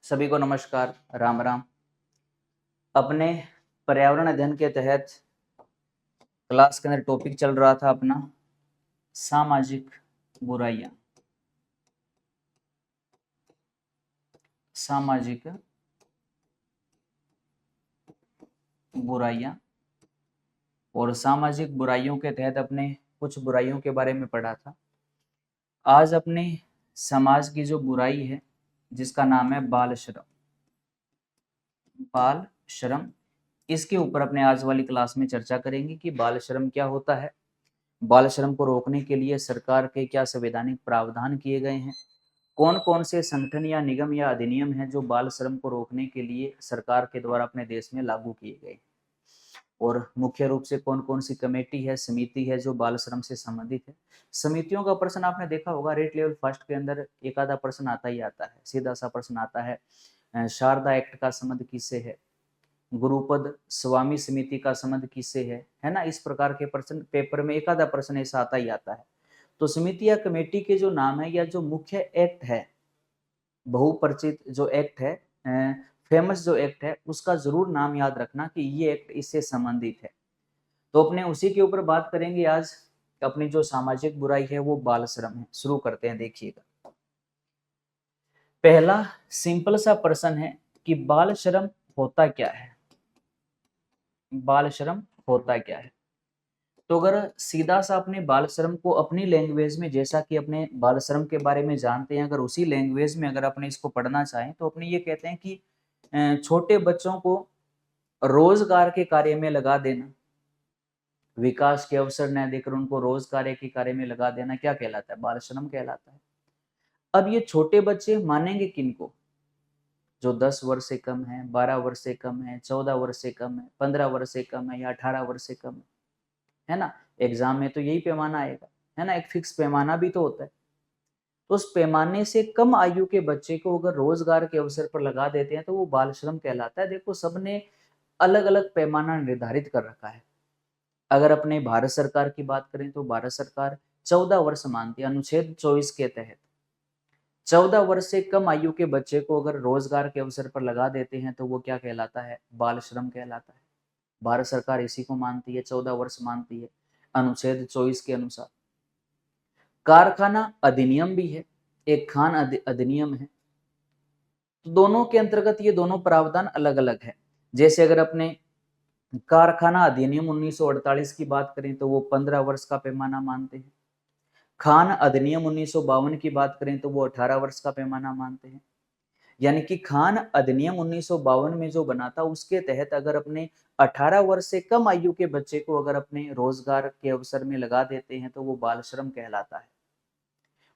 सभी को नमस्कार, राम राम। अपने पर्यावरण अध्ययन के तहत क्लास के अंदर टॉपिक चल रहा था अपना सामाजिक बुराइयां। सामाजिक बुराइयां और सामाजिक बुराइयों के तहत अपने कुछ बुराइयों के बारे में पढ़ा था। आज अपने समाज की जो बुराई है जिसका नाम है बाल श्रम। बाल श्रम, इसके ऊपर अपने आज वाली क्लास में चर्चा करेंगे कि बाल श्रम क्या होता है, बाल श्रम को रोकने के लिए सरकार के क्या संवैधानिक प्रावधान किए गए हैं, कौन कौन से संगठन या निगम या अधिनियम हैं जो बाल श्रम को रोकने के लिए सरकार के द्वारा अपने देश में लागू किए गए, और मुख्य रूप से कौन कौन सी कमेटी है, समिति है जो बाल श्रम से संबंधित है। समितियों का प्रश्न आपने देखा होगा रेट लेवल फर्स्ट के अंदर एक आधा प्रश्न आता ही आता है, सीधा सा प्रश्न आता है शारदा एक्ट का संबंध किससे है, गुरुपद स्वामी समिति का संबंध किससे है ना। इस प्रकार के प्रश्न पेपर में एक आधा प्रश्न ऐसा आता ही आता है। तो समिति या कमेटी के जो नाम है या जो मुख्य एक्ट है, बहुपरिचित जो एक्ट है, फेमस जो एक्ट है, उसका जरूर नाम याद रखना कि ये एक्ट इससे संबंधित है। तो अपने उसी के ऊपर बात करेंगे आज। अपनी जो सामाजिक बुराई है वो बाल श्रम है। शुरू करते हैं। देखिएगा, पहला सिंपल सा प्रश्न है कि बाल श्रम होता क्या है। बाल श्रम होता क्या है? तो अगर सीधा सा अपने बाल श्रम को अपनी लैंग्वेज में, जैसा कि अपने बाल श्रम के बारे में जानते हैं, अगर उसी लैंग्वेज में अगर अपने इसको पढ़ना चाहें तो अपने ये कहते हैं कि छोटे बच्चों को रोजगार के कार्य में लगा देना, विकास के अवसर न देकर उनको रोजगार के कार्य में लगा देना क्या कहलाता है? बाल श्रम कहलाता है। अब ये छोटे बच्चे मानेंगे किनको? जो 10 वर्ष से कम है, 12 वर्ष से कम है, 14 वर्ष से कम है, 15 वर्ष से कम है या 18 वर्ष से कम है ना। एग्जाम में तो यही पैमाना आएगा, है ना। एक फिक्स पैमाना भी तो होता है। तो उस पैमाने से कम आयु के बच्चे को अगर रोजगार के अवसर पर लगा देते हैं तो वो बाल श्रम कहलाता है। देखो, सबने अलग अलग पैमाना निर्धारित कर रखा है। अगर अपने भारत सरकार की बात करें तो भारत सरकार 14 वर्ष मानती है। अनुच्छेद 24 के तहत 14 वर्ष से कम आयु के बच्चे को अगर रोजगार के अवसर पर लगा देते हैं तो वो क्या कहलाता है? बाल श्रम कहलाता है। भारत सरकार इसी को मानती है, 14 वर्ष मानती है अनुच्छेद 24 के अनुसार। कारखाना अधिनियम भी है, एक खान अधिनियम है। तो दोनों के अंतर्गत ये दोनों प्रावधान अलग अलग है। जैसे अगर अपने कारखाना अधिनियम 1948 की बात करें तो वो 15 वर्ष का पैमाना मानते हैं। खान अधिनियम 1952 की बात करें तो वो 18 वर्ष का पैमाना मानते हैं। यानी कि खान अधिनियम 1952 में जो बना था उसके तहत अगर अपने 18 वर्ष से कम आयु के बच्चे को अगर अपने रोजगार के अवसर में लगा देते हैं तो वो बाल श्रम कहलाता है।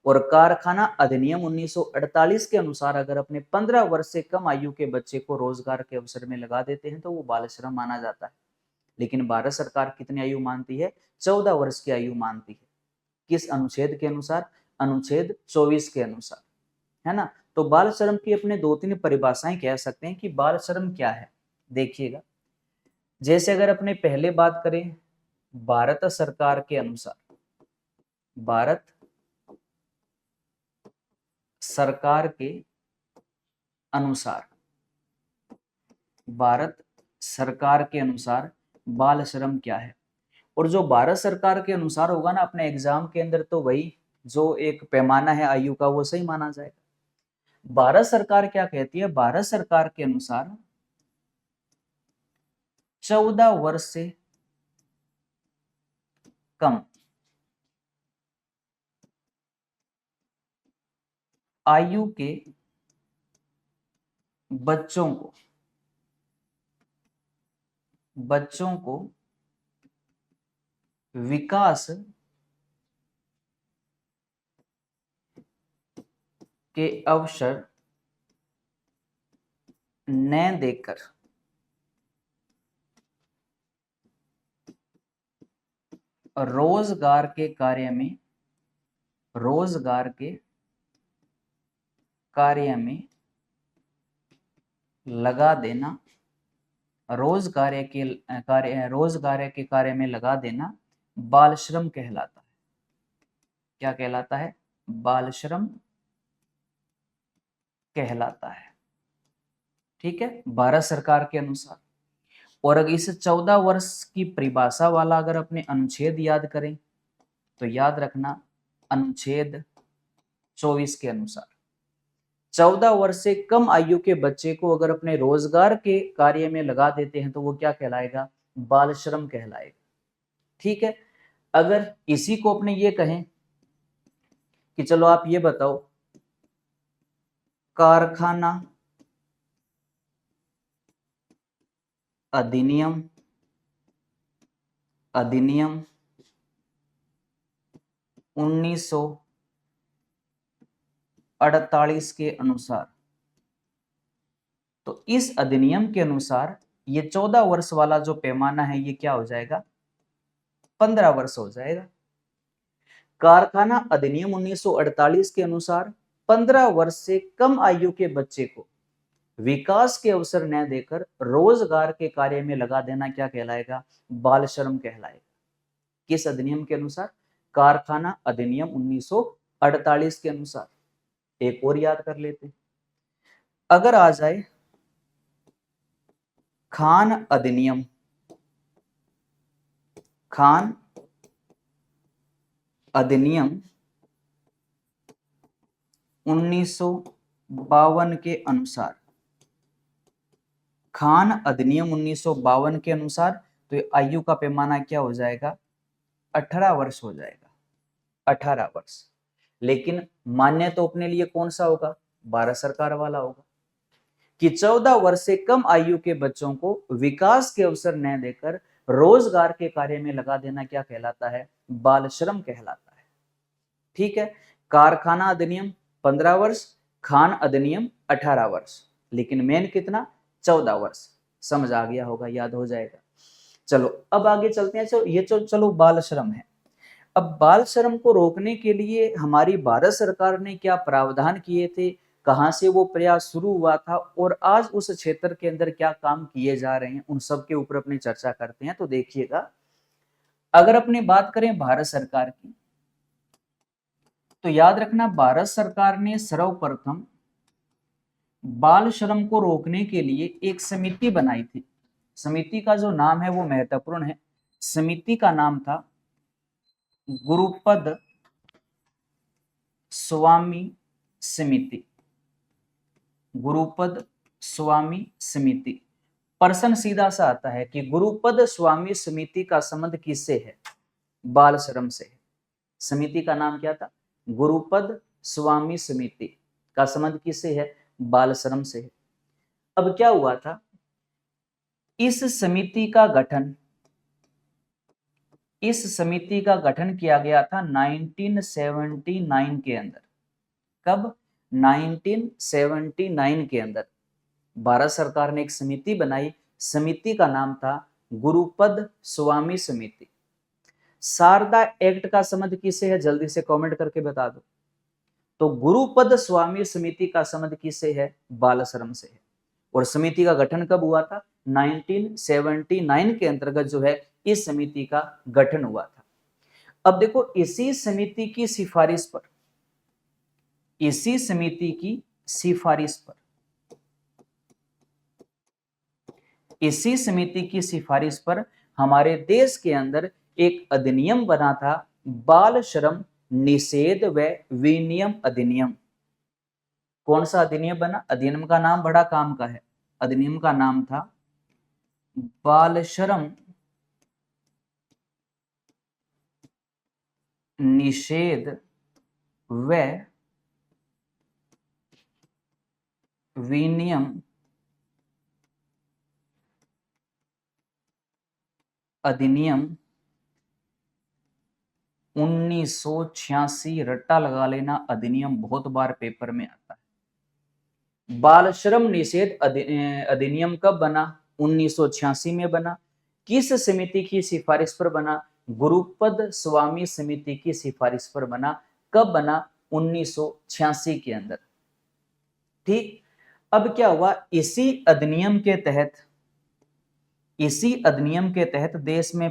और कारखाना अधिनियम 1948 के अनुसार अगर अपने 15 वर्ष से कम आयु के बच्चे को रोजगार के अवसर में लगा देते हैं तो वो बाल श्रम माना जाता है। लेकिन भारत सरकार कितनी आयु मानती है? 14 वर्ष की आयु मानती है। किस अनुच्छेद के अनुसार? अनुच्छेद 24 के अनुसार, है ना। तो बाल श्रम की अपने दो तीन परिभाषाएं कह सकते हैं कि बाल श्रम क्या है। देखिएगा, जैसे अगर अपने पहले बात करें भारत सरकार के अनुसार, भारत सरकार के अनुसार, भारत सरकार के अनुसार बाल श्रम क्या है। और जो भारत सरकार के अनुसार होगा ना अपने एग्जाम के अंदर, तो वही जो एक पैमाना है आयु का वो सही माना जाएगा। भारत सरकार क्या कहती है? भारत सरकार के अनुसार 14 वर्ष से कम आयु के बच्चों को विकास के अवसर न देकर रोजगार के कार्य में लगा देना, रोजगार के कार्य में लगा देना बाल श्रम कहलाता है। क्या कहलाता है? बाल श्रम कहलाता है। ठीक है, भारत सरकार के अनुसार। और अगर इस 14 वर्ष की परिभाषा वाला अगर अपने अनुच्छेद याद करें तो याद रखना अनुच्छेद 24 के अनुसार 14 वर्ष से कम आयु के बच्चे को अगर अपने रोजगार के कार्य में लगा देते हैं तो वो क्या कहलाएगा? बाल श्रम कहलाएगा। ठीक है, अगर इसी को अपने ये कहें कि चलो आप ये बताओ, कारखाना अधिनियम 1948 के अनुसार, तो इस अधिनियम के अनुसार ये 14 वर्ष वाला जो पैमाना है ये क्या हो जाएगा? 15 वर्ष हो जाएगा। कारखाना अधिनियम 1948 के अनुसार 15 वर्ष से कम आयु के बच्चे को विकास के अवसर न देकर रोजगार के कार्य में लगा देना क्या कहलाएगा? बाल श्रम कहलाएगा। किस अधिनियम के अनुसार? कारखाना अधिनियम 1948 के अनुसार। एक और याद कर लेते, अगर आ जाए खान अधिनियम 1952 के अनुसार, खान अधिनियम 1952 के अनुसार तो आयु का पैमाना क्या हो जाएगा? 18 वर्ष हो जाएगा, 18 वर्ष। लेकिन मान्य तो अपने लिए कौन सा होगा? भारत सरकार वाला होगा कि 14 वर्ष से कम आयु के बच्चों को विकास के अवसर न देकर रोजगार के कार्य में लगा देना क्या कहलाता है? बाल श्रम कहलाता है। ठीक है, कारखाना अधिनियम 15 वर्ष, खान अधिनियम 18 वर्ष, लेकिन मेन कितना? 14 वर्ष। समझ आ गया होगा, याद हो जाएगा। चलो अब आगे चलते हैं। ये चलो बाल श्रम है। अब बाल श्रम को रोकने के लिए हमारी भारत सरकार ने क्या प्रावधान किए थे, कहां से वो प्रयास शुरू हुआ था और आज उस क्षेत्र के अंदर क्या काम किए जा रहे हैं, उन सब के ऊपर अपनी चर्चा करते हैं। तो देखिएगा, अगर अपनी बात करें भारत सरकार की तो याद रखना भारत सरकार ने सर्वप्रथम बाल श्रम को रोकने के लिए एक समिति बनाई थी। समिति का जो नाम है वो महत्वपूर्ण है। समिति का नाम था गुरुपद स्वामी समिति। गुरुपद स्वामी समिति। प्रश्न सीधा सा आता है कि गुरुपद स्वामी समिति का संबंध किससे है? बाल श्रम से है। समिति का नाम क्या था? गुरुपद स्वामी समिति का संबंध किससे है? बाल श्रम से है। अब क्या हुआ था, इस समिति का गठन किया गया था 1979 के अंदर। कब? 1979 के अंदर भारत सरकार ने एक समिति बनाई। समिति का नाम था गुरुपद स्वामी समिति। शारदा एक्ट का संबंध किससे है? जल्दी से कमेंट करके बता दो। तो गुरुपद स्वामी समिति का संबंध किससे है? बाल श्रम से है। और समिति का गठन कब हुआ था? 1979 के अंतर्गत जो है इस समिति का गठन हुआ था। अब देखो, इसी समिति की सिफारिश पर हमारे देश के अंदर एक अधिनियम बना था, बाल श्रम निषेध व विनियम अधिनियम। कौन सा अधिनियम बना? अधिनियम का नाम बड़ा काम का है। अधिनियम का नाम था बाल श्रम निषेध व विनियम अधिनियम 1986। रट्टा लगा लेना, अधिनियम बहुत बार पेपर में आता है। बाल श्रम निषेध अधिनियम कब बना? 1986 में बना। किस समिति की सिफारिश पर बना? गुरुपद स्वामी समिति की सिफारिश पर बना। कब बना? 1986 के अंदर। ठीक, अब क्या हुआ, इसी अधिनियम के तहत देश में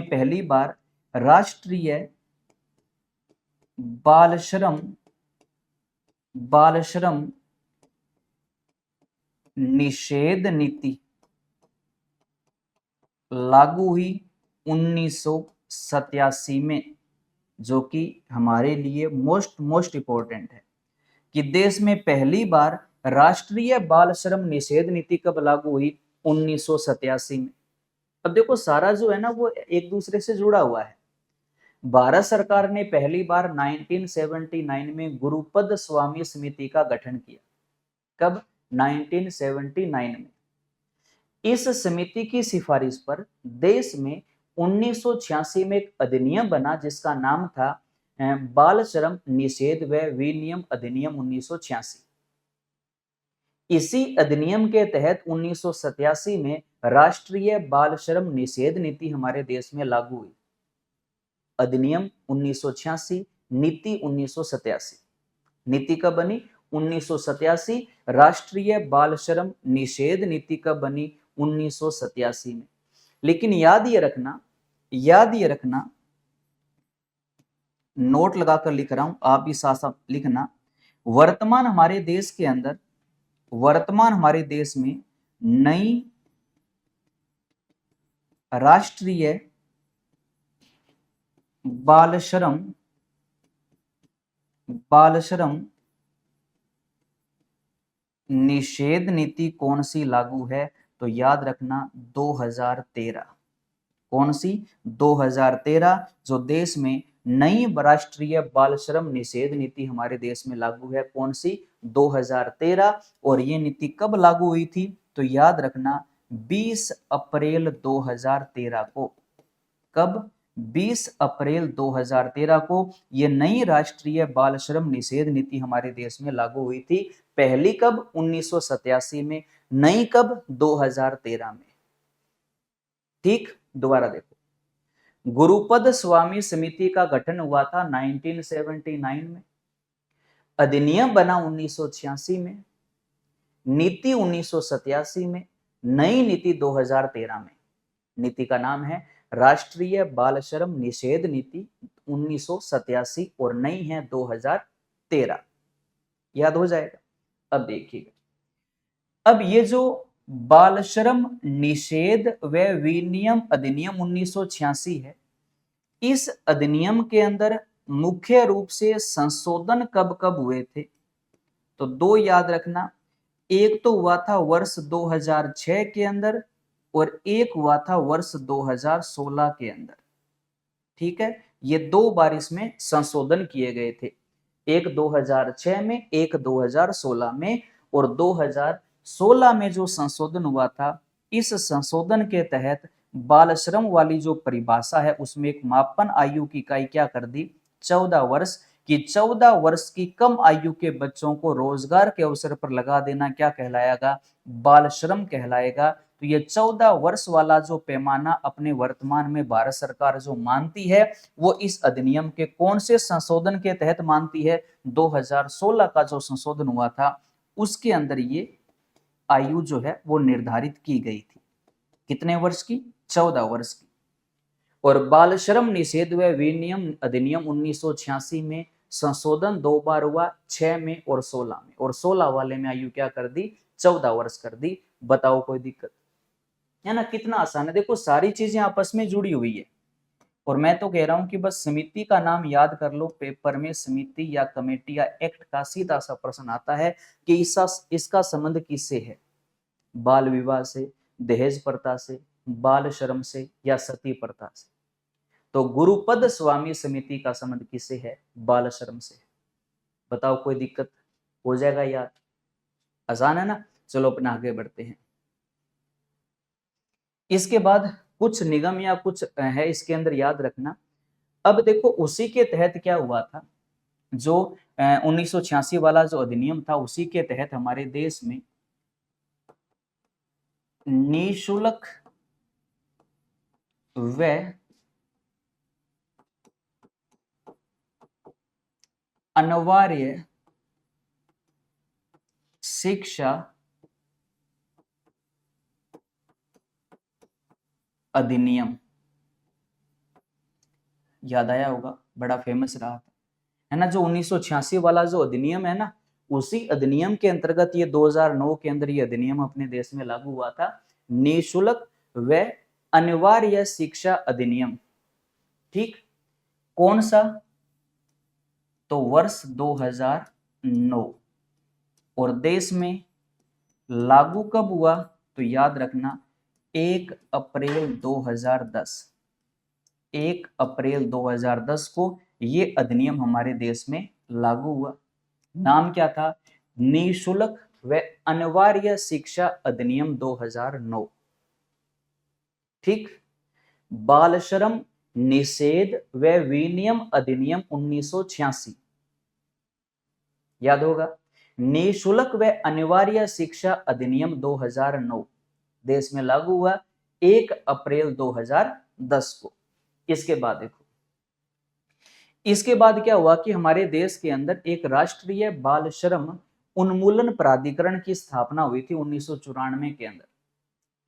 पहली बार राष्ट्रीय बाल श्रम निषेध नीति लागू हुई 1987 में, जो कि हमारे लिए मोस्ट इंपॉर्टेंट है कि देश में पहली बार राष्ट्रीय बाल श्रम निषेध नीति कब लागू हुई? 1987 में। अब देखो सारा जो है ना वो एक दूसरे से जुड़ा हुआ है। भारत सरकार ने पहली बार 1979 में गुरुपद स्वामी समिति का गठन किया। कब? 1979 में। इस समिति की सिफारिश पर देश में 1986 में एक अधिनियम बना जिसका नाम था बाल श्रम निषेध व विनियम अधिनियम 1986। इसी अधिनियम के तहत 1987 में राष्ट्रीय बाल श्रम निषेध नीति हमारे देश में लागू हुई। अधिनियम 1986, नीति 1987। नीति कब बनी? 1987। राष्ट्रीय बाल श्रम निषेध नीति कब बनी? 1987 में। लेकिन याद ये रखना, नोट लगाकर लिख रहा हूं, आप भी साथ साथ लिखना। वर्तमान हमारे देश में नई राष्ट्रीय बाल श्रम निषेध नीति कौन सी लागू है? तो याद रखना 2013। कौन सी? 2013, जो देश में नई राष्ट्रीय बाल श्रम निषेध नीति हमारे देश में लागू है। कौन सी? 2013। और ये नीति कब लागू हुई थी? तो याद रखना 20 अप्रैल 2013 को। कब? 20 अप्रैल 2013 को ये नई राष्ट्रीय बाल श्रम निषेध नीति हमारे देश में लागू हुई थी। पहली कब? 1987 में। नई कब? 2013 में। ठीक, दोबारा देखो, गुरुपद स्वामी समिति का गठन हुआ था 1979 में, अधिनियम बना 1986 में, नीति 1987 में, नई नीति 2013 में। नीति का नाम है राष्ट्रीय बाल श्रम निषेध नीति 1987 और नई है 2013। याद हो जाएगा। अब देखिएगा, अब ये जो बाल श्रम निषेध व विनियम अधिनियम 1986 है, इस अधिनियम के अंदर मुख्य रूप से संशोधन कब कब हुए थे? तो दो याद रखना, एक तो हुआ था वर्ष 2006 के अंदर और एक हुआ था वर्ष 2016 के अंदर। ठीक है, ये दो बार इसमें संशोधन किए गए थे, एक 2006 में, एक 2016 में। और 2016 में जो संशोधन हुआ था, इस संशोधन के तहत बाल श्रम वाली जो परिभाषा है उसमें एक मापन आयु की इकाई क्या कर दी? 14 वर्ष की। 14 वर्ष की कम आयु के बच्चों को रोजगार के अवसर पर लगा देना क्या कहलाएगा? बाल श्रम कहलाएगा। तो ये 14 वर्ष वाला जो पैमाना अपने वर्तमान में भारत सरकार जो मानती है, वो इस अधिनियम के कौन से संशोधन के तहत मानती है? 2016 का जो संशोधन हुआ था उसके अंदर ये आयु जो है वो निर्धारित की गई थी। कितने वर्ष की? 14 वर्ष की। और बाल श्रम निषेध व विनियम अधिनियम 1986 में संशोधन दो बार हुआ, 6 में और 16 में। और 16 वाले में आयु क्या कर दी? 14 वर्ष कर दी। बताओ कोई दिक्कत है ना? कितना आसान है। देखो सारी चीजें आपस में जुड़ी हुई है। और मैं तो कह रहा हूं कि बस समिति का नाम याद कर लो, पेपर में समिति या कमेटी या एक्ट का सीधा सा प्रश्न आता है कि इसका संबंध किससे है? बाल विवाह से, दहेज प्रथा से, बाल श्रम से या सती प्रथा से? तो गुरुपद स्वामी समिति का संबंध किससे है? बाल श्रम से। बताओ कोई दिक्कत हो जाएगा याद? आसान है ना? चलो अपना आगे बढ़ते हैं। इसके बाद कुछ निगम या कुछ है इसके अंदर, याद रखना। अब देखो उसी के तहत क्या हुआ था, जो 1986 वाला जो अधिनियम था उसी के तहत हमारे देश में निःशुल्क व अनिवार्य शिक्षा अधिनियम, याद आया होगा, बड़ा फेमस रहा था, है ना? जो 1986 वाला जो अधिनियम है ना, उसी अधिनियम के अंतर्गत ये 2009 के अंदर ये अधिनियम अपने देश में लागू हुआ था, निःशुल्क व अनिवार्य शिक्षा अधिनियम। ठीक, कौन सा? तो वर्ष 2009। और देश में लागू कब हुआ? तो याद रखना 1 अप्रैल 2010। 1 अप्रैल 2010 को ये अधिनियम हमारे देश में लागू हुआ। नाम क्या था? निःशुल्क व अनिवार्य शिक्षा अधिनियम 2009। ठीक। बाल श्रम निषेध व विनियम अधिनियम 1986, याद होगा। निःशुल्क व अनिवार्य शिक्षा अधिनियम 2009 देश में लागू हुआ 1 अप्रैल 2010 को। इसके बाद देखो, इसके बाद क्या हुआ कि हमारे देश के अंदर एक राष्ट्रीय बाल श्रम उन्मूलन प्राधिकरण की स्थापना हुई थी 1994 के अंदर,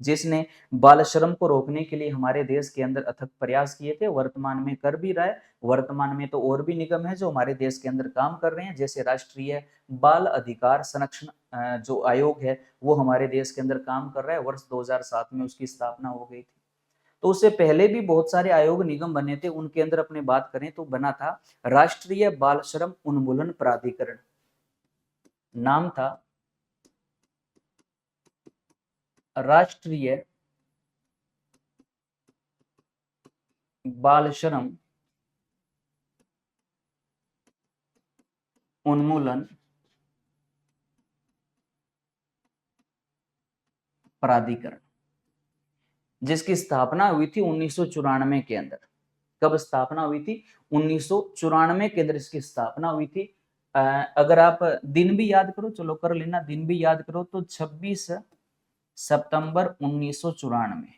जिसने बाल श्रम को रोकने के लिए हमारे देश के अंदर अथक प्रयास किए थे। वर्तमान में कर भी रहा है। वर्तमान में तो और भी निगम है जो हमारे देश के अंदर काम कर रहे हैं, जैसे राष्ट्रीय बाल अधिकार संरक्षण जो आयोग है वो हमारे देश के अंदर काम कर रहा है। वर्ष 2007 में उसकी स्थापना हो गई थी। तो उससे पहले भी बहुत सारे आयोग निगम बने थे। उनके अंदर अपने बात करें तो बना था राष्ट्रीय बाल श्रम उन्मूलन प्राधिकरण, नाम था राष्ट्रीय बाल श्रम उन्मूलन प्राधिकरण, जिसकी स्थापना हुई थी 1994 के अंदर। कब स्थापना हुई थी? 1994 के अंदर इसकी स्थापना हुई थी। अगर आप दिन भी याद करो, चलो कर लेना, दिन भी याद करो तो 26 सितंबर 1994।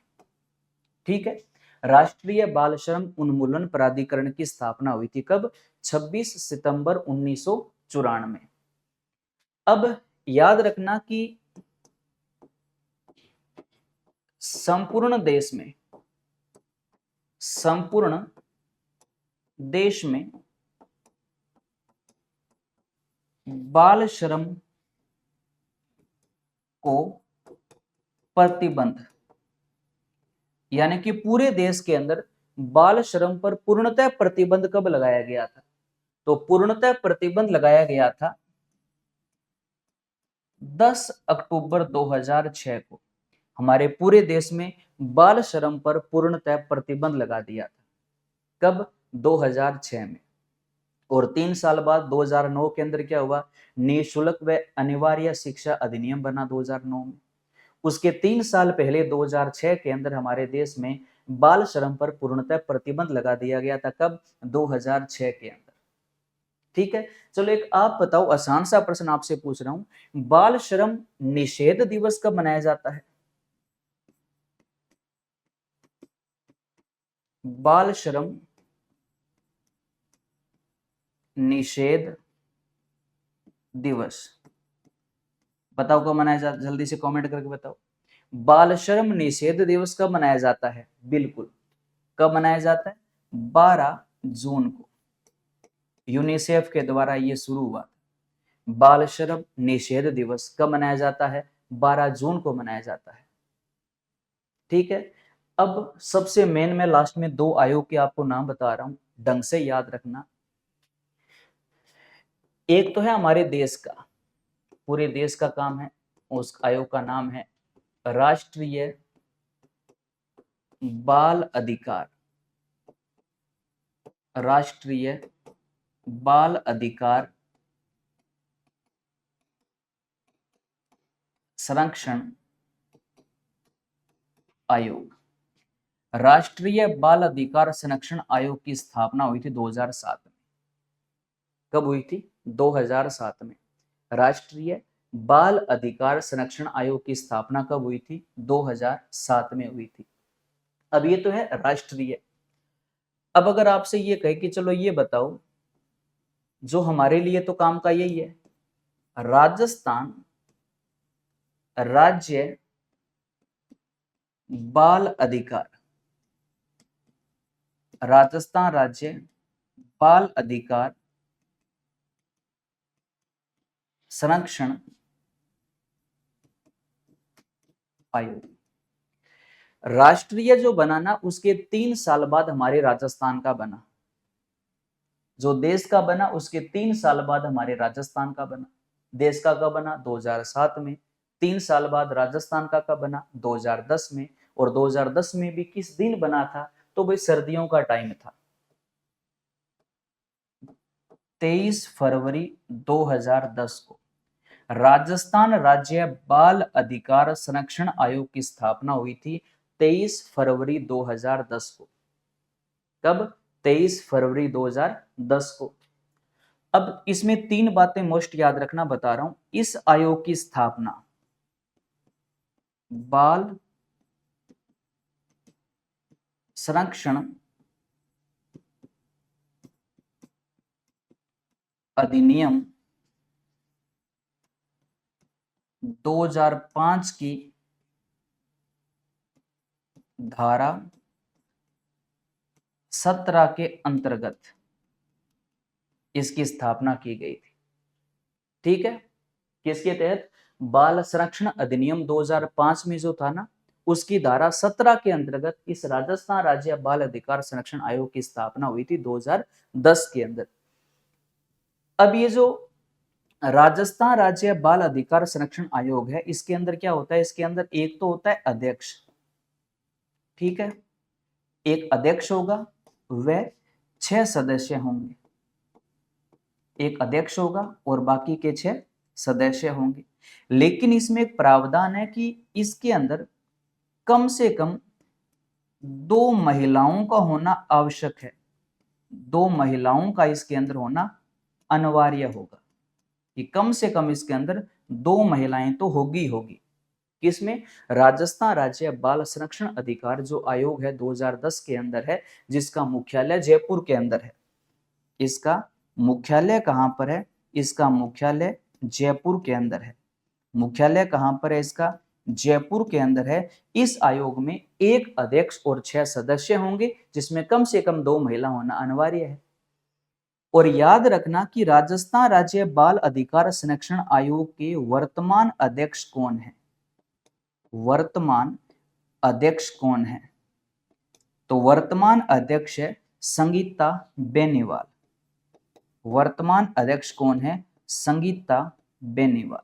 ठीक है, राष्ट्रीय बाल श्रम उन्मूलन प्राधिकरण की स्थापना हुई थी कब? 26 सितंबर 1994। अब याद रखना कि संपूर्ण देश में बाल श्रम को प्रतिबंध, यानी कि पूरे देश के अंदर बाल श्रम पर पूर्णतः प्रतिबंध कब लगाया गया था? तो पूर्णतः प्रतिबंध लगाया गया था 10 अक्टूबर 2006 को। हमारे पूरे देश में बाल श्रम पर पूर्णतः प्रतिबंध लगा दिया था। कब? 2006 में। और 3 साल बाद 2009 के अंदर क्या हुआ? निःशुल्क व अनिवार्य शिक्षा अधिनियम बना 2009 में। उसके 3 साल पहले 2006 के अंदर हमारे देश में बाल श्रम पर पूर्णतः प्रतिबंध लगा दिया गया था। कब? 2006 के अंदर। ठीक है, चलो एक आप बताओ, आसान सा प्रश्न आपसे पूछ रहा हूं, बाल श्रम निषेध दिवस कब मनाया जाता है? बाल श्रम निषेध दिवस बताओ कब मनाया जाता है? जल्दी से कमेंट करके बताओ। बाल श्रम निषेध दिवस कब मनाया जाता है? बिल्कुल, कब मनाया जाता है? 12 जून को। यूनिसेफ के द्वारा ये शुरू हुआ। बाल श्रम निषेध दिवस कब मनाया जाता है? 12 जून को मनाया जाता है। ठीक है, अब सबसे मेन में लास्ट में 2 आयोग के आपको नाम बता रहा हूं, ढंग से याद रखना। एक तो है हमारे देश का, पूरे देश का काम है, उस आयोग का नाम है राष्ट्रीय बाल अधिकार, राष्ट्रीय बाल अधिकार संरक्षण आयोग। राष्ट्रीय बाल अधिकार संरक्षण आयोग की स्थापना हुई थी 2007 में। कब हुई थी? 2007 में। राष्ट्रीय बाल अधिकार संरक्षण आयोग की स्थापना कब हुई थी? 2007 में हुई थी। अब ये तो है राष्ट्रीय। अब अगर आपसे ये कहे कि चलो ये बताओ, जो हमारे लिए तो काम का यही है, राजस्थान राज्य बाल अधिकार, राजस्थान राज्य बाल अधिकार संरक्षण आयोग। राष्ट्रीय जो बना ना, उसके 3 साल बाद हमारे राजस्थान का बना। जो देश का बना उसके 3 साल बाद हमारे राजस्थान का बना। देश का कब बना? 2007 में। 3 साल बाद राजस्थान का कब बना? 2010 में। और 2010 में भी किस दिन बना था? तो भाई सर्दियों का टाइम था, 23 फरवरी 2010 को राजस्थान राज्य बाल अधिकार संरक्षण आयोग की स्थापना हुई थी। 23 फरवरी 2010 को। कब? 23 फरवरी 2010 को। अब इसमें 3 बातें मोस्ट याद रखना बता रहा हूं। इस आयोग की स्थापना बाल संरक्षण अधिनियम 2005 की धारा 17 के अंतर्गत इसकी स्थापना की गई थी। ठीक है, किसके तहत? बाल संरक्षण अधिनियम 2005 में जो था ना, उसकी धारा 17 के अंतर्गत इस राजस्थान राज्य बाल अधिकार संरक्षण आयोग की स्थापना हुई थी 2010 के अंदर। अब ये जो राजस्थान राज्य बाल अधिकार संरक्षण आयोग है, इसके अंदर क्या होता है? इसके अंदर एक तो होता है अध्यक्ष, ठीक है, एक अध्यक्ष होगा, वह 6 सदस्य होंगे। एक अध्यक्ष होगा और बाकी के 6 सदस्य होंगे। लेकिन इसमें एक प्रावधान है कि इसके अंदर कम से कम 2 महिलाओं का होना आवश्यक है। 2 महिलाओं का इसके अंदर होना अनिवार्य होगा, कि कम से कम इसके अंदर 2 महिलाएं तो होगी होगी। किसमें? राजस्थान राज्य बाल संरक्षण अधिकार जो आयोग है 2010 के अंदर है, जिसका मुख्यालय जयपुर के अंदर है। इसका मुख्यालय कहां पर है? इसका मुख्यालय जयपुर के अंदर है। मुख्यालय कहां पर है इसका? जयपुर के अंदर है। इस आयोग में एक अध्यक्ष और 6 सदस्य होंगे, जिसमें कम से कम 2 महिला होना अनिवार्य है। और याद रखना कि राजस्थान राज्य बाल अधिकार संरक्षण आयोग के वर्तमान अध्यक्ष कौन है? वर्तमान अध्यक्ष कौन है? तो वर्तमान अध्यक्ष है संगीता बेनीवाल। वर्तमान अध्यक्ष कौन है? संगीता बेनीवाल।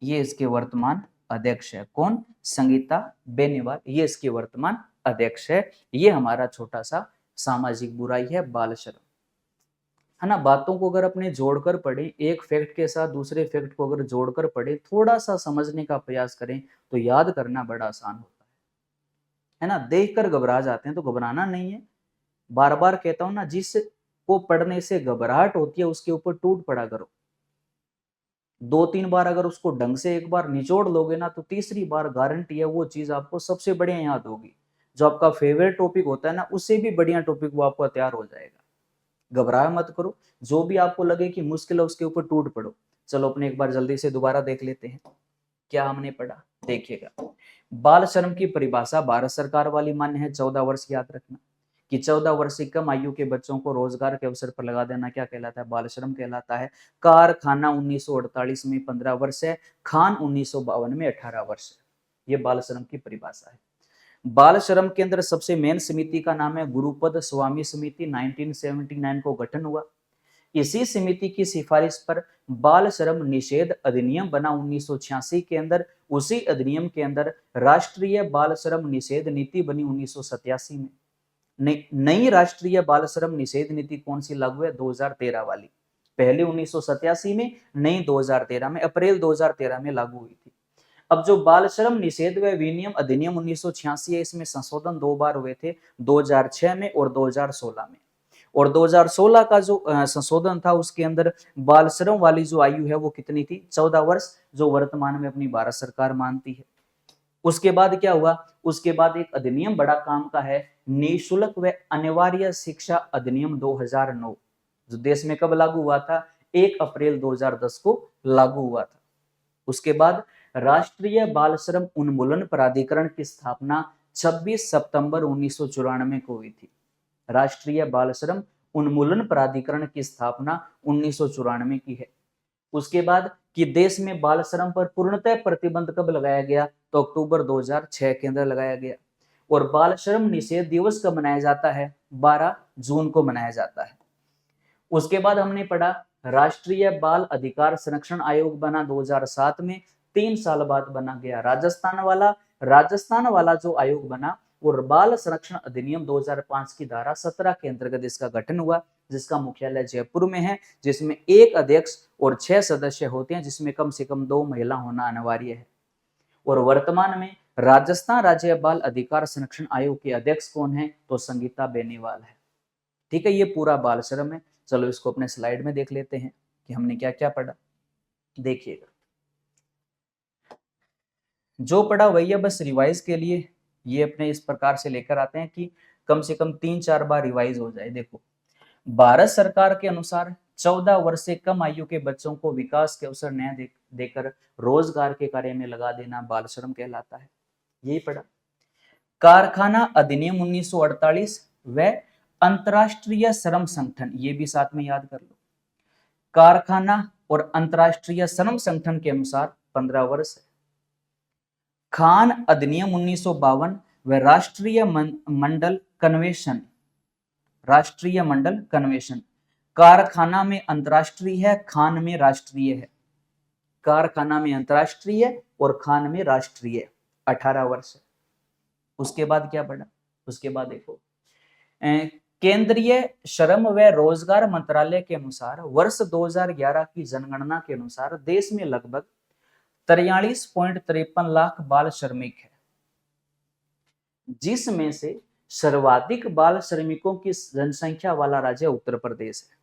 ये इसके वर्तमान अध्यक्ष है। कौन? संगीता बेनीवाल, ये इसके वर्तमान अध्यक्ष है। ये हमारा छोटा सा सामाजिक बुराई है बाल श्रम, है ना। बातों को अगर अपने जोड़कर पढ़े, एक फैक्ट के साथ दूसरे फैक्ट को अगर जोड़कर पढ़े, थोड़ा सा समझने का प्रयास करें, तो याद करना बड़ा आसान होता है ना। देखकर घबरा जाते हैं, तो घबराना नहीं है। बार बार कहता हूं ना, जिसको पढ़ने से घबराहट होती है उसके ऊपर टूट पड़ा करो। 2-3 बार अगर उसको ढंग से एक बार निचोड़ लोगे ना, तो तीसरी बार गारंटी है वो चीज आपको सबसे बढ़िया याद होगी। जो आपका फेवरेट टॉपिक होता है ना, उससे भी बढ़िया टॉपिक वो आपको तैयार हो जाएगा। घबराए मत करो, जो भी आपको लगे कि मुश्किल है उसके ऊपर टूट पड़ो। चलो अपने एक बार जल्दी से दोबारा देख लेते हैं क्या हमने पढ़ा। देखिएगा, बाल श्रम की परिभाषा भारत सरकार वाली मान्य है 14 वर्ष। याद रखना कि 14 वर्ष से कम आयु के बच्चों को रोजगार के अवसर पर लगा देना क्या कहलाता है? बाल श्रम कहलाता है। कारखाना 1948 में 15 वर्ष है, खान 1952 में 18 वर्ष है। ये बाल श्रम की परिभाषा है। बाल श्रम के अंदर सबसे मेन समिति का नाम है गुरुपद स्वामी समिति। 1979 को गठन हुआ। इसी समिति की सिफारिश पर बाल श्रम निषेध अधिनियम बना 1986 के अंदर। उसी अधिनियम के अंदर राष्ट्रीय बाल श्रम निषेध नीति बनी 1987 में। नई राष्ट्रीय बाल श्रम निषेध नीति कौन सी लागू है? 2013 वाली। पहले 1987 में, नई 2013 में, अप्रैल 2013 में लागू हुई थी। अब जो बाल श्रम निषेध व विनियम अधिनियम 1986 है, इसमें संशोधन 2 बार हुए थे, 2006 में और 2016 में। और 2016 का जो संशोधन था, उसके अंदर बाल श्रम वाली जो आयु है वो कितनी थी? 14 वर्ष, जो वर्तमान में अपनी भारत सरकार मानती है। उसके बाद क्या हुआ? उसके बाद एक अधिनियम बड़ा काम का है, निःशुल्क व अनिवार्य शिक्षा अधिनियम 2009, जो देश में कब लागू हुआ था? 1 अप्रैल 2010 को लागू हुआ था। उसके बाद राष्ट्रीय बाल श्रम उन्मूलन प्राधिकरण की स्थापना 26 सितंबर 1994 को हुई थी। राष्ट्रीय बाल श्रम उन्मूलन प्राधिकरण की स्थापना 1994 की है। उसके बाद कि देश में बाल श्रम पर पूर्णतः प्रतिबंध कब लगाया गया, तो अक्टूबर 2006 के अंदर लगाया गया। और बाल श्रम निषेध दिवस कब मनाया जाता है, 12 जून को मनाया जाता है। उसके बाद हमने पढ़ा राष्ट्रीय बाल अधिकार संरक्षण आयोग बना 2007 में, 3 साल बाद बना गया राजस्थान वाला जो आयोग बना और बाल संरक्षण अधिनियम 2005 की धारा 17 के अंतर्गत इसका गठन हुआ, जिसका मुख्यालय जयपुर में है, जिसमें 1 अध्यक्ष और 6 सदस्य होते हैं, जिसमें कम से कम 2 महिला होना अनिवार्य है। और वर्तमान में राजस्थान राज्य बाल अधिकार संरक्षण आयोग के अध्यक्ष कौन है, तो संगीता बेनीवाल है। ठीक है, ये पूरा बाल श्रम है। चलो इसको अपने स्लाइड में देख लेते हैं कि हमने क्या क्या पढ़ा। देखिएगा, जो पढ़ा वही है, बस रिवाइज के लिए ये अपने इस प्रकार से लेकर आते हैं कि कम से कम 3-4 बार रिवाइज हो जाए। देखो, भारत सरकार के अनुसार 14 वर्ष से कम आयु के बच्चों को विकास के अवसर न देकर रोजगार के कार्य में लगा देना बाल श्रम कहलाता है। यही पढ़ा। कारखाना अधिनियम 1948 व अंतरराष्ट्रीय श्रम संगठन, ये भी साथ में याद कर लो। कारखाना और अंतरराष्ट्रीय श्रम संगठन के अनुसार 15 वर्ष है। खान अधिनियम 1952 व राष्ट्रीय मंडल कन्वेंशन, कारखाना में अंतरराष्ट्रीय है, खान में राष्ट्रीय है। कारखाना में अंतरराष्ट्रीय और खान में राष्ट्रीय, 18 वर्ष है। उसके बाद क्या पढ़ा, उसके बाद देखो, केंद्रीय श्रम व रोजगार मंत्रालय के अनुसार वर्ष 2011 की जनगणना के अनुसार देश में लगभग 43.53 लाख बाल श्रमिक है, जिसमें से सर्वाधिक बाल श्रमिकों की जनसंख्या वाला राज्य उत्तर प्रदेश है।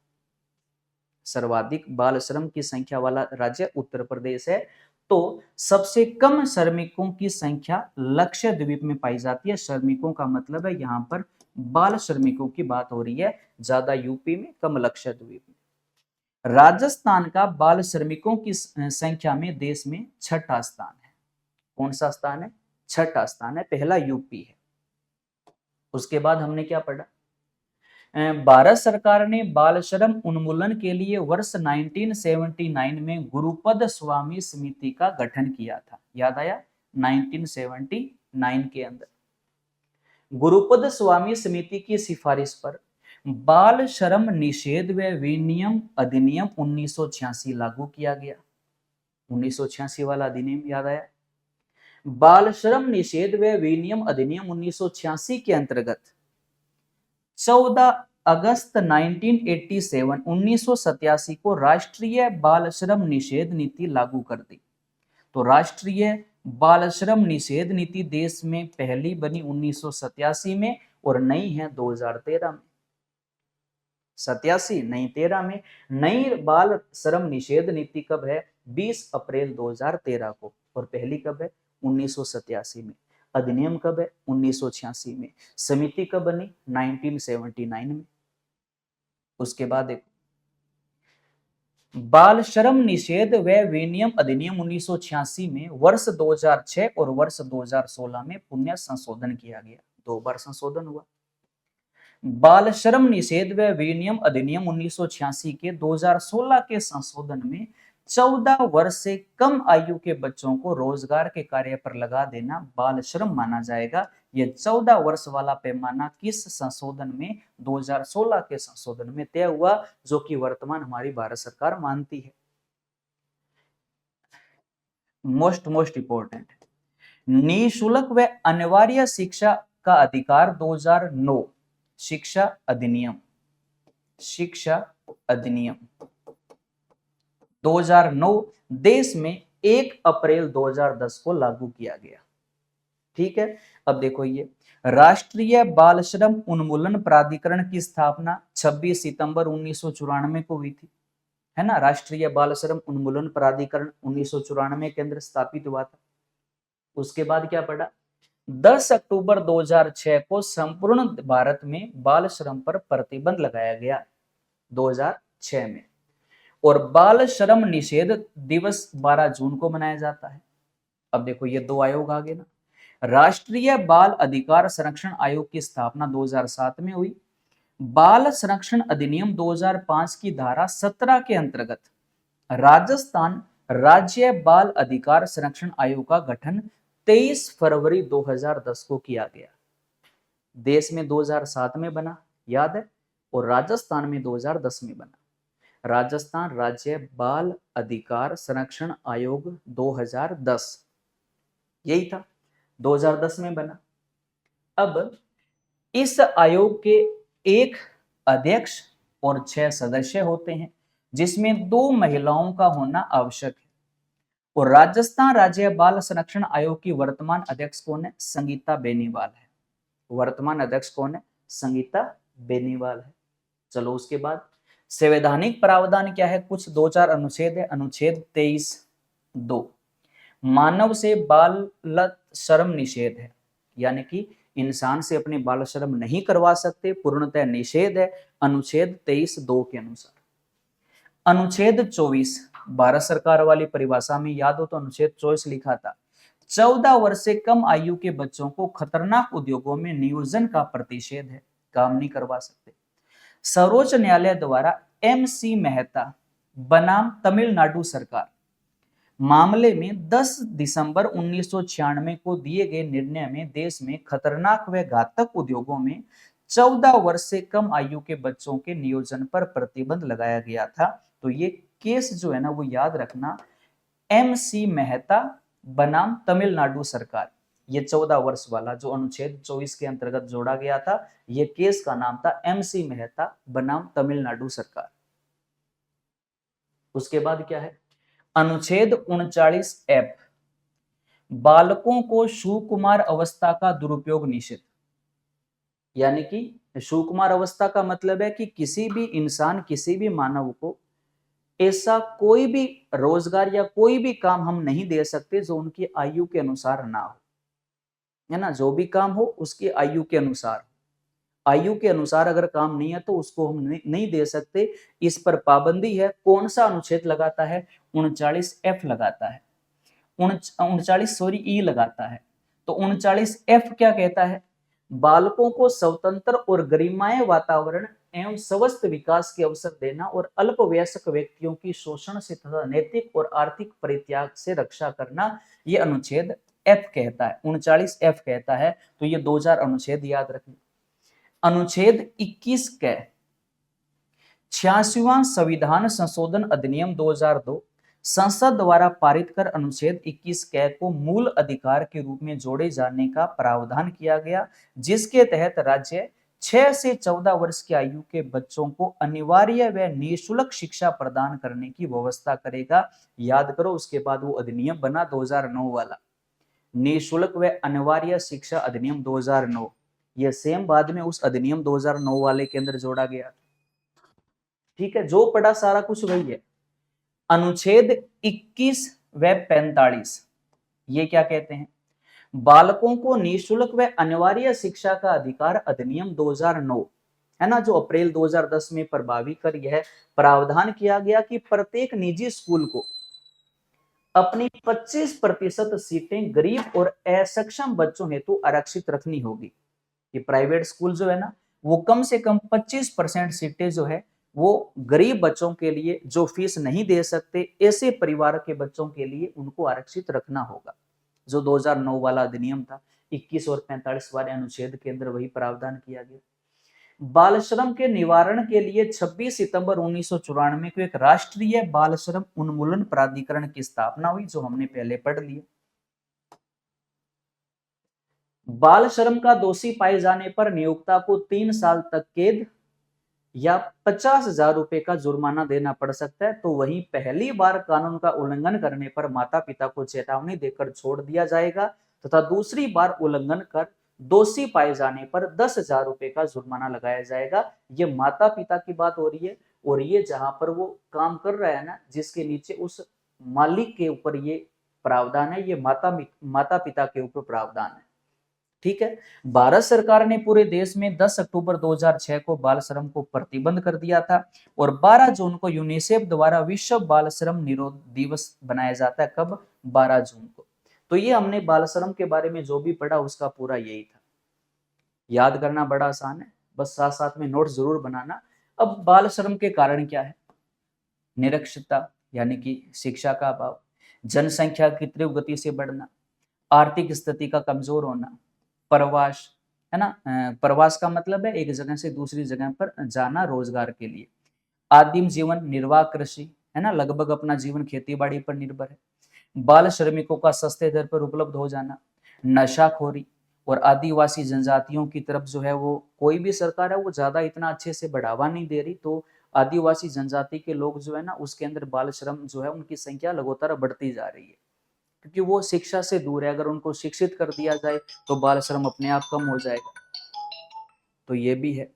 सर्वाधिक बाल श्रम की संख्या वाला राज्य उत्तर प्रदेश है। तो सबसे कम श्रमिकों की संख्या लक्षद्वीप में पाई जाती है। श्रमिकों का मतलब है यहाँ पर बाल श्रमिकों की बात हो रही है, ज्यादा यूपी में, कम लक्षद्वीप में। राजस्थान का बाल श्रमिकों की संख्या में देश में 6ठा स्थान है। कौन सा स्थान है, 6ठा स्थान है, पहला यूपी है। उसके बाद हमने क्या पढ़ा, भारत सरकार ने बाल श्रम उन्मूलन के लिए वर्ष 1979 में गुरुपद स्वामी समिति का गठन किया था। याद आया, 1979 के अंदर गुरुपद स्वामी समिति की सिफारिश पर बाल श्रम निषेध व विनियम अधिनियम 1986 लागू किया गया। 1986 वाला अधिनियम याद आया। बाल श्रम निषेध व विनियम अधिनियम 1986 के अंतर्गत 14 अगस्त 1987 को राष्ट्रीय बाल श्रम निषेध नीति लागू कर दी। तो राष्ट्रीय बाल श्रम निषेध नीति देश में पहली बनी 1987 में और नई है 2013 में। 87 नहीं 13 में। नई बाल श्रम निषेध नीति कब है, 20 अप्रैल 2013 को, और पहली कब है, 1987 में। अधिनियम कब है, 1986 में। समिति कब बनी, 1979 में। उसके बाद एक बाल श्रम निषेध व विनियम अधिनियम 1986 में वर्ष 2006 और वर्ष 2016 में पुनः संशोधन किया गया। 2 बार संशोधन हुआ। बाल श्रम निषेध व विनियम अधिनियम 1986 के 2016 के संशोधन में 14 वर्ष से कम आयु के बच्चों को रोजगार के कार्य पर लगा देना बाल श्रम माना जाएगा। यह 14 वर्ष वाला पैमाना किस संशोधन में, 2016 के संशोधन में तय हुआ, जो कि वर्तमान हमारी भारत सरकार मानती है। मोस्ट इंपोर्टेंट, निःशुल्क व अनिवार्य शिक्षा का अधिकार 2009 शिक्षा अधिनियम 2009 देश में 1 अप्रैल 2010 को लागू किया गया। ठीक है, अब देखो, ये राष्ट्रीय बाल श्रम उन्मूलन प्राधिकरण की स्थापना 26 सितंबर 1994 को हुई थी, है ना। राष्ट्रीय बाल श्रम उन्मूलन प्राधिकरण 1994 के अंदर स्थापित हुआ था। उसके बाद क्या पढ़ा, 10 अक्टूबर 2006 को संपूर्ण भारत में बाल श्रम पर प्रतिबंध लगाया गया 2006 में। और बाल श्रम निषेध दिवस 12 जून को मनाया जाता है। अब देखो, ये 2 आयोग आ गए ना। राष्ट्रीय बाल अधिकार संरक्षण आयोग की स्थापना 2007 में हुई। बाल संरक्षण अधिनियम 2005 की धारा 17 के अंतर्गत राजस्थान राज्य बाल अधिकार संरक्षण आयोग का गठन 23 फरवरी 2010 को किया गया। देश में 2007 में बना, याद है, और राजस्थान में 2010 में बना। राजस्थान राज्य बाल अधिकार संरक्षण आयोग 2010 यही था, 2010 में बना। अब इस आयोग के एक अध्यक्ष और 6 सदस्य होते हैं, जिसमें 2 महिलाओं का होना आवश्यक है। और राजस्थान राज्य बाल संरक्षण आयोग की वर्तमान अध्यक्ष कौन है? संगीता बेनीवाल है। वर्तमान अध्यक्ष कौन है? संगीता बेनीवाल है। चलो उसके बाद संवैधानिक प्रावधान क्या है? कुछ 2-4 अनुच्छेद है। अनुच्छेद 23(2) मानव से बाल श्रम निषेध है, यानी कि इंसान से अपने बाल श्रम नहीं करवा सकते, पूर्णतः निषेध है अनुच्छेद 23(2) के अनुसार। अनुच्छेद 24 भारत सरकार वाली परिभाषा में याद हो तो अनुच्छेद 24 लिखा था, 14 वर्ष से कम आयु के बच्चों को खतरनाक उद्योगों में नियोजन का प्रतिषेध है, काम नहीं करवा सकते। सर्वोच्च न्यायालय द्वारा MC मेहता बनाम तमिलनाडु सरकार मामले में 10 दिसंबर 1996 को दिए गए निर्णय में देश में खतरनाक व घातक उद्योगों में 14 वर्ष से कम आयु के बच्चों के नियोजन पर प्रतिबंध लगाया गया था। तो ये केस जो है ना वो याद रखना, MC मेहता बनाम तमिलनाडु सरकार, ये 14 वर्ष वाला जो अनुच्छेद 24 के अंतर्गत जोड़ा गया था, ये केस का नाम था MC मेहता बनाम तमिलनाडु सरकार। उसके बाद क्या है? अनुच्छेद 39F बालकों को सुकुमार अवस्था का दुरुपयोग निषेध, यानी कि सुकुमार अवस्था का मतलब है कि किसी भी इंसान, किसी भी मानव को ऐसा कोई भी रोजगार या कोई भी काम हम नहीं दे सकते जो उनकी आयु के अनुसार ना हो, है ना। जो भी काम हो उसकी आयु के अनुसार, आयु के अनुसार अगर काम नहीं है तो उसको हम नहीं दे सकते। इस पर पाबंदी है। कौन सा अनुच्छेद लगाता है? 39F लगाता है, 39 लगाता है। तो 39F क्या कहता है? बालकों को स्वतंत्र और गरिमामय वातावरण एवं स्वस्थ विकास के अवसर देना और अल्पवयस्क व्यक्तियों की शोषण से तथा नैतिक और आर्थिक परित्याग से रक्षा करना, ये अनुच्छेद F कहता है, 39F कहता है। तो ये 2000 अनुच्छेद याद रखना। अनुच्छेद 21 के 86वां संविधान संशोधन अधिनियम 2002 संसद द्वारा पारित कर अनुच्छेद 21 कै को मूल अधिकार के रूप में जोड़े जाने का प्रावधान किया गया, जिसके तहत राज्य 6 से 14 वर्ष की आयु के बच्चों को अनिवार्य व निःशुल्क शिक्षा प्रदान करने की व्यवस्था करेगा। याद करो, उसके बाद वो अधिनियम बना 2009 वाला, निःशुल्क व अनिवार्य शिक्षा अधिनियम 2009। ये सेम बाद में उस अधिनियम 2009 वाले के अंदर जोड़ा गया। ठीक है, जो पढ़ा सारा कुछ वही है। अनुच्छेद 21 व 45 ये क्या कहते हैं? बालकों को निःशुल्क व अनिवार्य शिक्षा का अधिकार अधिनियम 2009, है ना, जो अप्रैल 2010 में प्रभावी कर यह प्रावधान किया गया कि प्रत्येक निजी स्कूल को अपनी 25% सीटें गरीब और असक्षम बच्चों हेतु आरक्षित रखनी होगी। ये प्राइवेट स्कूल जो है ना, वो कम से कम 25% सीटें जो है वो गरीब बच्चों के लिए, जो फीस नहीं दे सकते, ऐसे परिवार के बच्चों के लिए उनको आरक्षित रखना होगा। जो 2009 वाला अधिनियम था, 21 और 45 वाले अनुच्छेद के अंदर वही प्रावधान किया गया। बाल श्रम के निवारण के लिए 26 सितंबर 1994 को एक राष्ट्रीय बाल श्रम उन्मूलन प्राधिकरण की स्थापना हुई, जो हमने पहले पढ़ लिया। बाल श्रम का दोषी पाए जाने पर नियोक्ता को 3 साल तक कैद या 50,000 रुपए का जुर्माना देना पड़ सकता है। तो वहीं पहली बार कानून का उल्लंघन करने पर माता पिता को चेतावनी देकर छोड़ दिया जाएगा, तथा दूसरी बार उल्लंघन कर दोषी पाए जाने पर 10,000 रुपए का जुर्माना लगाया जाएगा। ये माता पिता की बात हो रही है, और ये जहां पर वो काम कर रहा है ना, जिसके नीचे उस मालिक के ऊपर ये प्रावधान है, ये माता पिता के ऊपर प्रावधान है। ठीक है, भारत सरकार ने पूरे देश में 10 अक्टूबर 2006 को बाल श्रम को प्रतिबंध कर दिया था, और 12 जून को यूनिसेफ द्वारा विश्व बाल श्रम निरोध दिवस बनाया जाता है। कब? 12 जून को। तो ये हमने बाल श्रम के बारे में जो भी पढ़ा उसका पूरा यही था। याद करना बड़ा आसान है, बस साथ साथ में नोट्स जरूर बनाना। अब बाल श्रम के कारण क्या है? निरक्षरता, यानी कि शिक्षा का अभाव, जनसंख्या की तीव्र गति से बढ़ना, आर्थिक स्थिति का कमजोर होना, प्रवास, है ना, प्रवास का मतलब है एक जगह से दूसरी जगह पर जाना रोजगार के लिए, आदिम जीवन निर्वाह कृषि, है ना, लगभग अपना जीवन खेती बाड़ी पर निर्भर है, बाल श्रमिकों का सस्ते दर पर उपलब्ध हो जाना, नशाखोरी, और आदिवासी जनजातियों की तरफ जो है वो कोई भी सरकार है वो ज्यादा इतना अच्छे से बढ़ावा नहीं दे रही, तो आदिवासी जनजाति के लोग जो है ना उसके अंदर बाल श्रम जो है उनकी संख्या लगातार बढ़ती जा रही है, क्योंकि वो शिक्षा से दूर है। अगर उनको शिक्षित कर दिया जाए तो बाल श्रम अपने आप कम हो जाएगा, तो ये भी है।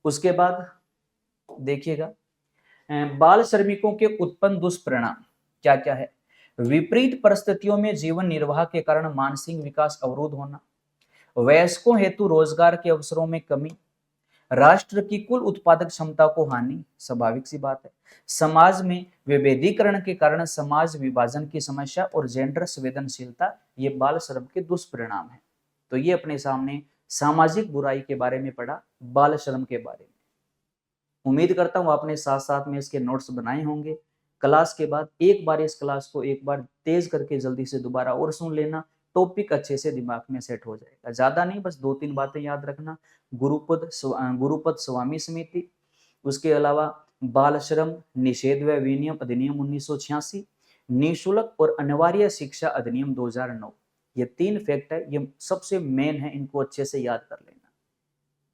उसके बाद देखिएगा बाल श्रमिकों के उत्पन्न दुष्परिणाम क्या क्या है। विपरीत परिस्थितियों में जीवन निर्वाह के कारण मानसिक विकास अवरुद्ध होना, वयस्कों हेतु रोजगार के अवसरों में कमी, राष्ट्र की कुल उत्पादक क्षमता को हानि, स्वाभाविक सी बात है, समाज में विभेदीकरण के कारण समाज विभाजन की समस्या और जेंडर संवेदनशीलता, ये बाल श्रम के दुष्परिणाम है। तो ये अपने सामने सामाजिक बुराई के बारे में पढ़ा, बाल श्रम के बारे में। उम्मीद करता हूँ आपने साथ साथ में इसके नोट्स बनाए होंगे। क्लास के बाद एक बार इस क्लास को एक बार तेज करके जल्दी से दोबारा और सुन लेना, टॉपिक अच्छे से दिमाग में सेट हो जाएगा। ज्यादा नहीं, बस 2-3 बातें याद रखना। गुरुपद स्वामी समिति, उसके अलावा बाल श्रम निषेध व विनियम अधिनियम 1986, निःशुल्क और अनिवार्य शिक्षा अधिनियम 2009, ये 3 फैक्ट है, ये सबसे मेन है, इनको अच्छे से याद कर लेना।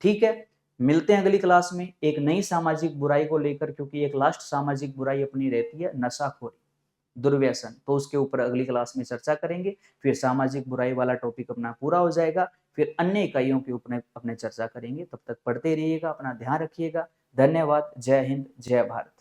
ठीक है, मिलते हैं अगली क्लास में एक नई सामाजिक बुराई को लेकर, क्योंकि एक लास्ट सामाजिक बुराई अपनी रहती है नशाखोरी, दुर्व्यसन, तो उसके ऊपर अगली क्लास में चर्चा करेंगे। फिर सामाजिक बुराई वाला टॉपिक अपना पूरा हो जाएगा, फिर अन्य इकाइयों के ऊपर अपने चर्चा करेंगे। तब तक पढ़ते रहिएगा, अपना ध्यान रखिएगा। धन्यवाद। जय हिंद, जय भारत।